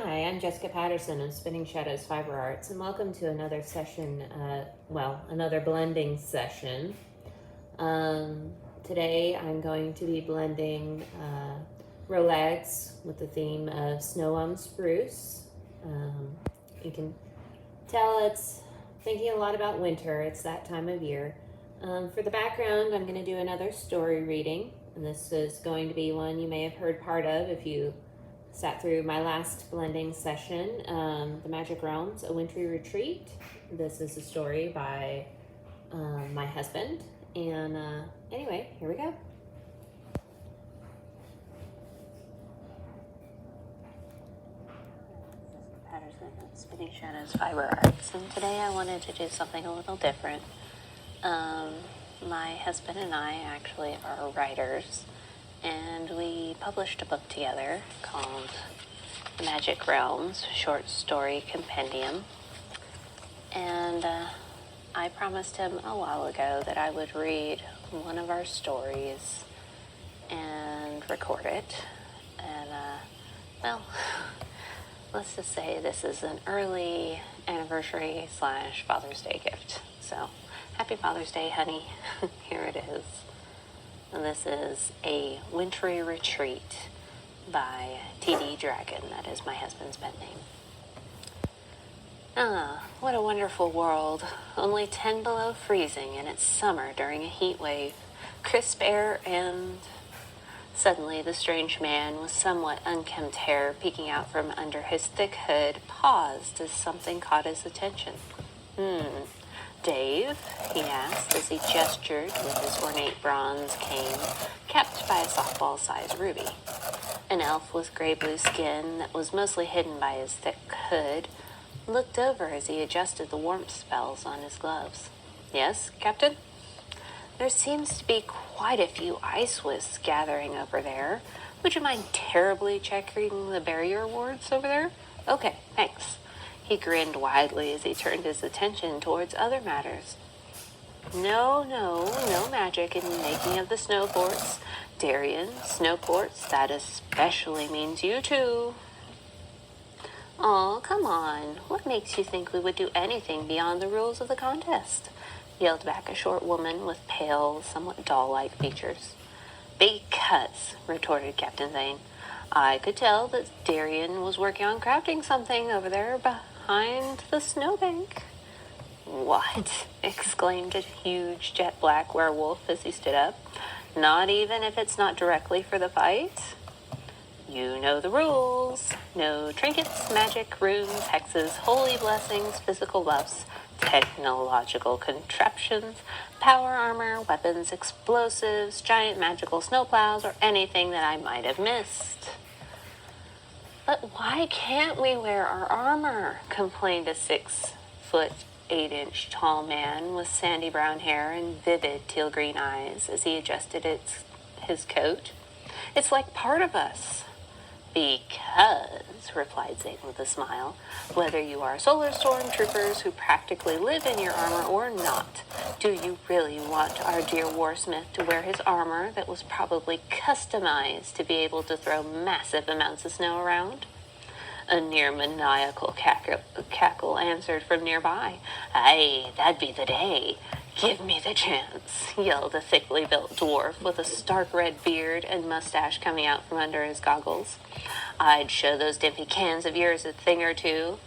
Hi, I'm Jessica Patterson of Spinning Shadows Fiber Arts, and welcome to another session, another blending session. Today I'm going to be blending Rolex with the theme of Snow on Spruce. You can tell it's thinking a lot about winter, it's that time of year. For the background, I'm going to do another story reading, and this is going to be one you may have heard part of if you sat through my last blending session, The Magic Realms, A Wintry Retreat. This is a story by my husband. And anyway, here we go. Patterson of Spinning Shadows Fiber Arts. And today I wanted to do something a little different. My husband and I actually are writers. And we published a book together called The Magic Realms, Short Story Compendium. And I promised him a while ago that I would read one of our stories and record it. And, let's just say this is an early anniversary / Father's Day gift. So, happy Father's Day, honey. Here it is. And this is A Wintry Retreat by T.D. Dragon. That is my husband's pen name. What a wonderful world. Only 10 below freezing, and it's summer during a heat wave. Crisp air, and suddenly the strange man with somewhat unkempt hair peeking out from under his thick hood paused as something caught his attention. Dave, he asked as he gestured with his ornate bronze cane, capped by a softball-sized ruby. An elf with gray-blue skin that was mostly hidden by his thick hood looked over as he adjusted the warmth spells on his gloves. Yes, Captain? There seems to be quite a few ice wisps gathering over there. Would you mind terribly checking the barrier wards over there? Okay, thanks. He grinned widely as he turned his attention towards other matters. No magic in the making of the snow forts. Darien, snow forts, that especially means you too. Oh, come on. What makes you think we would do anything beyond the rules of the contest? Yelled back a short woman with pale, somewhat doll-like features. Because, retorted Captain Zane, I could tell that Darien was working on crafting something over there behind the snowbank. What? Exclaimed a huge jet-black werewolf as he stood up. Not even if it's not directly for the fight? You know the rules. No trinkets, magic, runes, hexes, holy blessings, physical buffs, technological contraptions, power armor, weapons, explosives, giant magical snowplows, or anything that I might have missed. But why can't we wear our armor? Complained a 6-foot 8-inch tall man with sandy brown hair and vivid teal green eyes as he adjusted his coat. It's like part of us. Because, replied Zane with a smile, whether you are solar stormtroopers who practically live in your armor or not, do you really want our dear warsmith to wear his armor that was probably customized to be able to throw massive amounts of snow around? A near maniacal cackle answered from nearby. Aye, that'd be the day. Give me the chance, yelled a thickly built dwarf with a stark red beard and mustache coming out from under his goggles. I'd show those dimpy cans of yours a thing or two.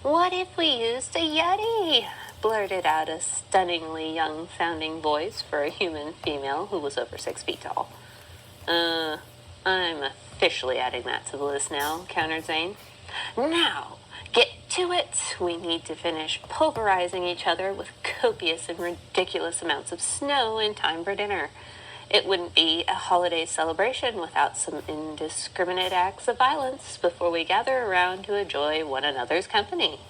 What if we used a Yeti? Blurted out a stunningly young-sounding voice for a human female who was over 6 feet tall. I'm officially adding that to the list now, countered Zane. Now, get to it! We need to finish pulverizing each other with copious and ridiculous amounts of snow in time for dinner. It wouldn't be a holiday celebration without some indiscriminate acts of violence before we gather around to enjoy one another's company.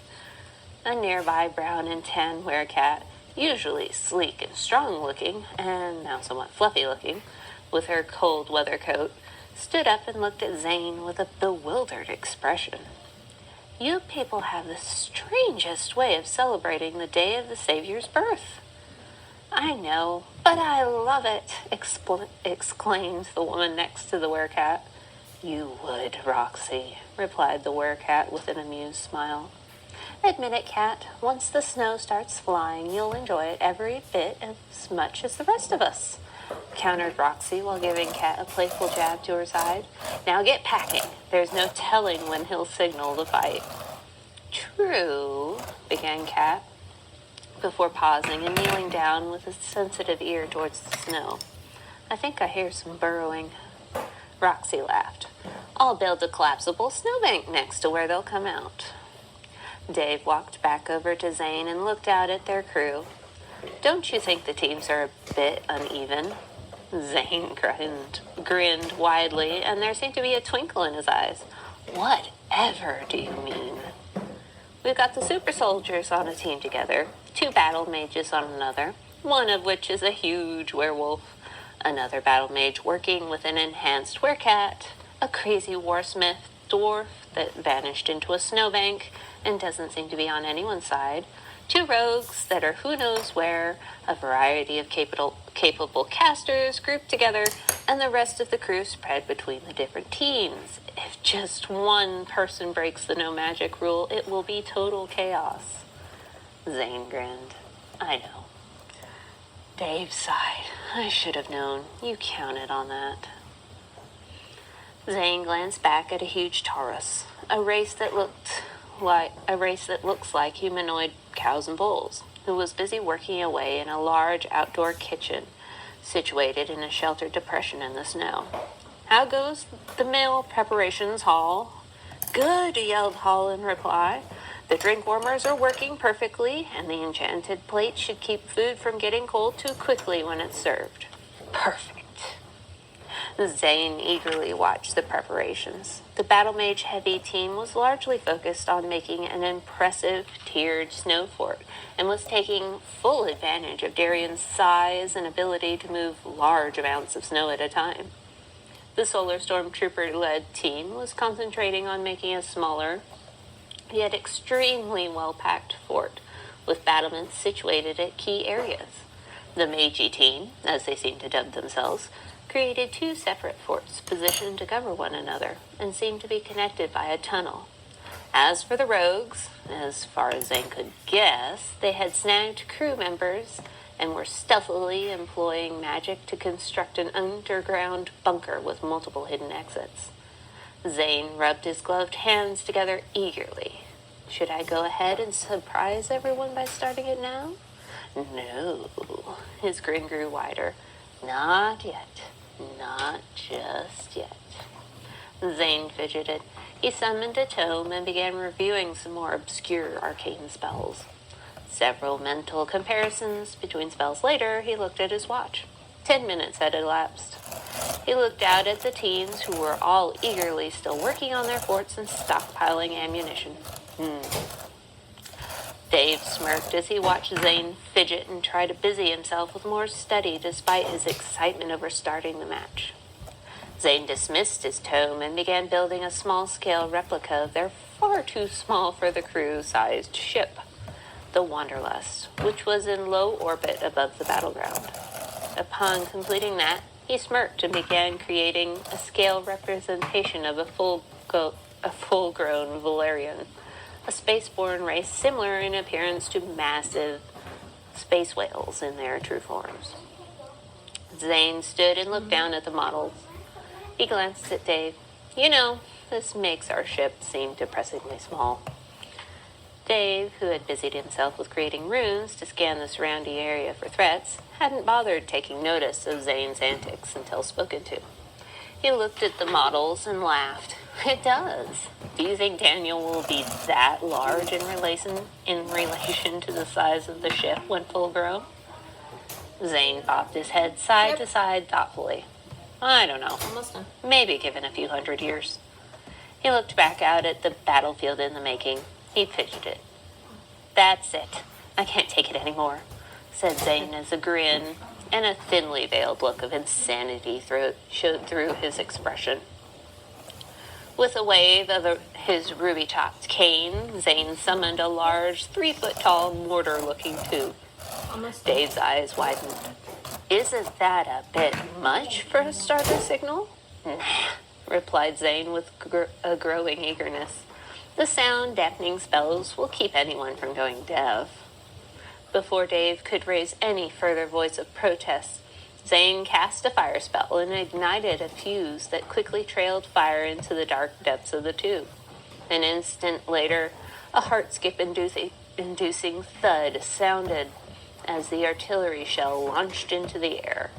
A nearby brown and tan werecat, usually sleek and strong-looking, and now somewhat fluffy-looking, with her cold weather coat, stood up and looked at Zane with a bewildered expression. You people have the strangest way of celebrating the day of the Savior's birth. I know, but I love it, exclaimed the woman next to the werecat. You would, Roxy, replied the werecat with an amused smile. Admit it, Cat. Once the snow starts flying, you'll enjoy it every bit as much as the rest of us, countered Roxy while giving Cat a playful jab to her side. Now get packing. There's no telling when he'll signal the fight. True, began Cat, before pausing and kneeling down with a sensitive ear towards the snow. I think I hear some burrowing. Roxy laughed. I'll build a collapsible snowbank next to where they'll come out. Dave walked back over to Zane and looked out at their crew. Don't you think the teams are a bit uneven? Zane grinned widely, and there seemed to be a twinkle in his eyes. Whatever do you mean? We've got the super soldiers on a team together, 2 battle mages on another, one of which is a huge werewolf, another battle mage working with an enhanced werecat, a crazy warsmith dwarf that vanished into a snowbank and doesn't seem to be on anyone's side, 2 rogues that are who knows where, a variety of capable casters grouped together, and the rest of the crew spread between the different teams. If just one person breaks the no magic rule, it will be total chaos. Zane grinned. I know. Dave sighed. I should have known. You counted on that. Zane glanced back at a huge Taurus, a race that looks like humanoid cows and bulls, who was busy working away in a large outdoor kitchen situated in a sheltered depression in the snow. How goes the meal preparations, Hall? Good, yelled Hall in reply. The drink warmers are working perfectly, and the enchanted plate should keep food from getting cold too quickly when it's served. Perfect. Zane eagerly watched the preparations. The Battle Mage Heavy team was largely focused on making an impressive tiered snow fort and was taking full advantage of Darian's size and ability to move large amounts of snow at a time. The Solar Stormtrooper-led team was concentrating on making a smaller, yet extremely well-packed fort with battlements situated at key areas. The Meiji team, as they seemed to dub themselves, created 2 separate forts positioned to cover one another and seemed to be connected by a tunnel. As for the rogues, as far as Zane could guess, they had snagged crew members and were stealthily employing magic to construct an underground bunker with multiple hidden exits. Zane rubbed his gloved hands together eagerly. Should I go ahead and surprise everyone by starting it now? No. His grin grew wider. Not yet. Not just yet. Zane fidgeted. He summoned a tome and began reviewing some more obscure arcane spells. Several mental comparisons between spells later, he looked at his watch. 10 minutes had elapsed. He looked out at the teens who were all eagerly still working on their forts and stockpiling ammunition. Dave smirked as he watched Zane fidget and try to busy himself with more study despite his excitement over starting the match. Zane dismissed his tome and began building a small-scale replica of their far too small for the crew-sized ship, the Wanderlust, which was in low orbit above the battleground. Upon completing that, he smirked and began creating a scale representation of a full-grown Valerian, a spaceborne race similar in appearance to massive space whales in their true forms. Zane stood and looked down at the models. He glanced at Dave. You know, this makes our ship seem depressingly small. Dave, who had busied himself with creating runes to scan the surrounding area for threats, hadn't bothered taking notice of Zane's antics until spoken to. He looked at the models and laughed. It does. Do you think Daniel will be that large in relation to the size of the ship when full grown? Zane bobbed his head side to side thoughtfully. I don't know. Almost done. Maybe given a few hundred years. He looked back out at the battlefield in the making. He fidgeted. That's it. I can't take it anymore, said Zane as a grin and a thinly veiled look of insanity showed through his expression. With a wave of his ruby-topped cane, Zane summoned a large 3-foot-tall mortar-looking tube. Dave's eyes widened. Isn't that a bit much for a starter signal? Nah, replied Zane with a growing eagerness. "The sound-dampening spells will keep anyone from going deaf." Before Dave could raise any further voice of protest, Zane cast a fire spell and ignited a fuse that quickly trailed fire into the dark depths of the tube. An instant later, a heart-skip-inducing thud sounded as the artillery shell launched into the air.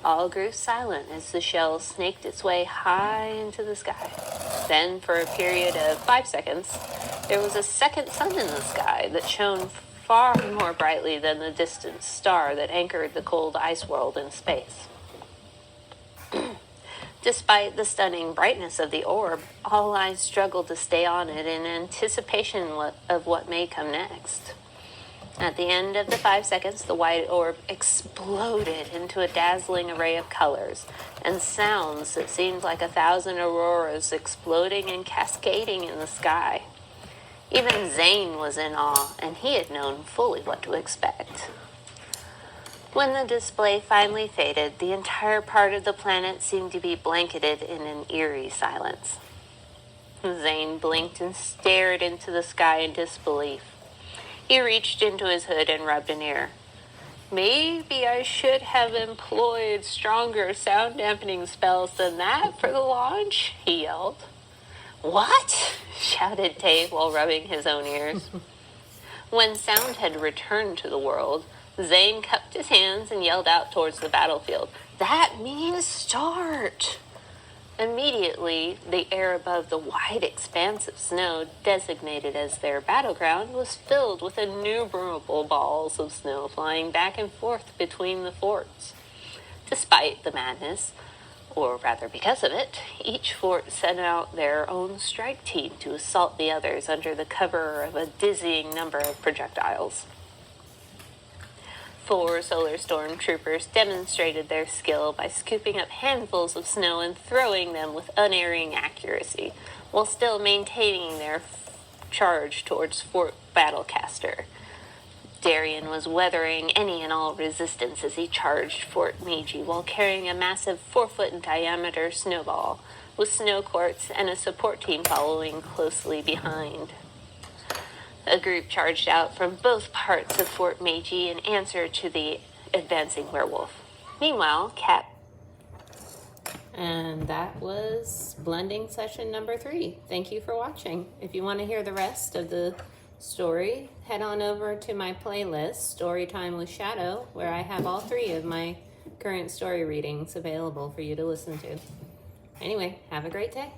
All grew silent as the shell snaked its way high into the sky. Then, for a period of 5 seconds, there was a second sun in the sky that shone far more brightly than the distant star that anchored the cold ice world in space. Despite the stunning brightness of the orb, all eyes struggled to stay on it in anticipation of what may come next. At the end of the 5 seconds, the white orb exploded into a dazzling array of colors and sounds that seemed like 1,000 auroras exploding and cascading in the sky. Even Zane was in awe, and he had known fully what to expect. When the display finally faded, the entire part of the planet seemed to be blanketed in an eerie silence. Zane blinked and stared into the sky in disbelief. He reached into his hood and rubbed an ear. "Maybe I should have employed stronger sound-dampening spells than that for the launch," he yelled. "What?" shouted Dave while rubbing his own ears. When sound had returned to the world, Zane cupped his hands and yelled out towards the battlefield, "That means start!" Immediately, the air above the wide expanse of snow designated as their battleground was filled with innumerable balls of snow flying back and forth between the forts. Despite the madness, or rather because of it, each fort sent out their own strike team to assault the others under the cover of a dizzying number of projectiles. 4 solar storm troopers demonstrated their skill by scooping up handfuls of snow and throwing them with unerring accuracy, while still maintaining their charge towards Fort Battlecaster. Darian was weathering any and all resistance as he charged Fort Meiji while carrying a massive 4-foot-in-diameter snowball, with snow quartz and a support team following closely behind. A group charged out from both parts of Fort Meiji in answer to the advancing werewolf. Meanwhile, And that was blending session number 3. Thank you for watching. If you want to hear the rest of the story, head on over to my playlist, Storytime with Shadow, where I have all 3 of my current story readings available for you to listen to. Anyway, have a great day.